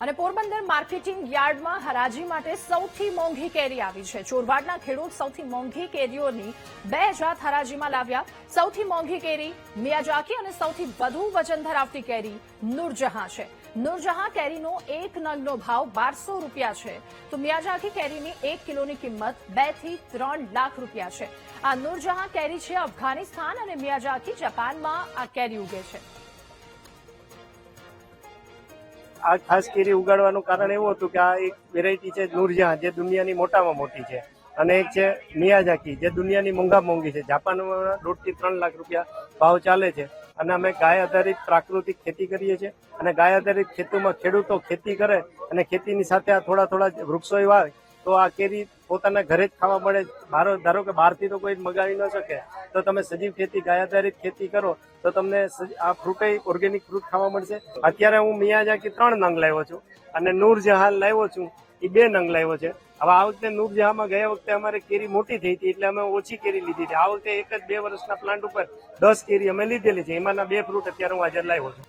અને પોરબંદર માર્કેટિંગ યાર્ડમાં હરાજી માટે સૌથી મોંઘી કેરી આવી છે। ચોરવાડના ખેડૂત સૌથી મોંઘી કેરીઓની 2 જાત હરાજીમાં લાવ્યા। સૌથી મોંઘી કેરી મિયાજાકી અને સૌથી વધુ વજન ધરાવતી કેરી નૂરજહાં છે। નૂરજહાં કેરીનો 1 નંગનો ભાવ 1200 રૂપિયા છે, તો મિયાજાકી કેરીની 1 કિલોની કિંમત 2 થી 3 લાખ રૂપિયા છે। આ નૂરજહાં કેરી છે અફઘાનિસ્તાન અને મિયાજાકી જાપાનમાં આ કેરી ઉગે છે। આ ખાસ કેરી ઉગાડવાનું કારણ એવું હતું કે આ એક વેરાયટી છે નૂરજહાં, જે દુનિયાની મોટામાં મોટી છે, અને એક છે મિયાજાકી, જે દુનિયાની મોંઘી છે। જાપાનમાં 2 થી 3 લાખ રૂપિયા ભાવ ચાલે છે। અને અમે ગાય આધારિત પ્રાકૃતિક ખેતી કરીએ છીએ, અને ગાય આધારિત ખેતીમાં ખેડૂતો ખેતી કરે અને ખેતીની સાથે આ થોડા વૃક્ષો વાવે તો આ કેરી પોતાના ઘરે જ ખાવા મળે। ધારો કે બહારથી તો કોઈ મગાવી ન શકે, તો તમે સજીવ ખેતી ગાય આધારિત ખેતી કરો તો તમને આ ફ્રૂટ ઓર્ગેનિક ફ્રૂટ ખાવા મળશે। અત્યારે હું મિયાજાકી 3 નંગ લાવ્યો છું અને નૂરજહાં લાવ્યો છું, એ 2 નંગ લાવ્યો છે। હવે આ વખતે નૂરજહાંમાં ગયા વખતે અમારે કેરી મોટી થઈ હતી એટલે અમે ઓછી કેરી લીધી હતી। આ વખતે 1 જ 2 વર્ષના પ્લાન્ટ ઉપર 10 કેરી અમે લીધેલી છે, એમાંના 2 ફ્રૂટ અત્યારે હું હાજર લાવ્યો છું।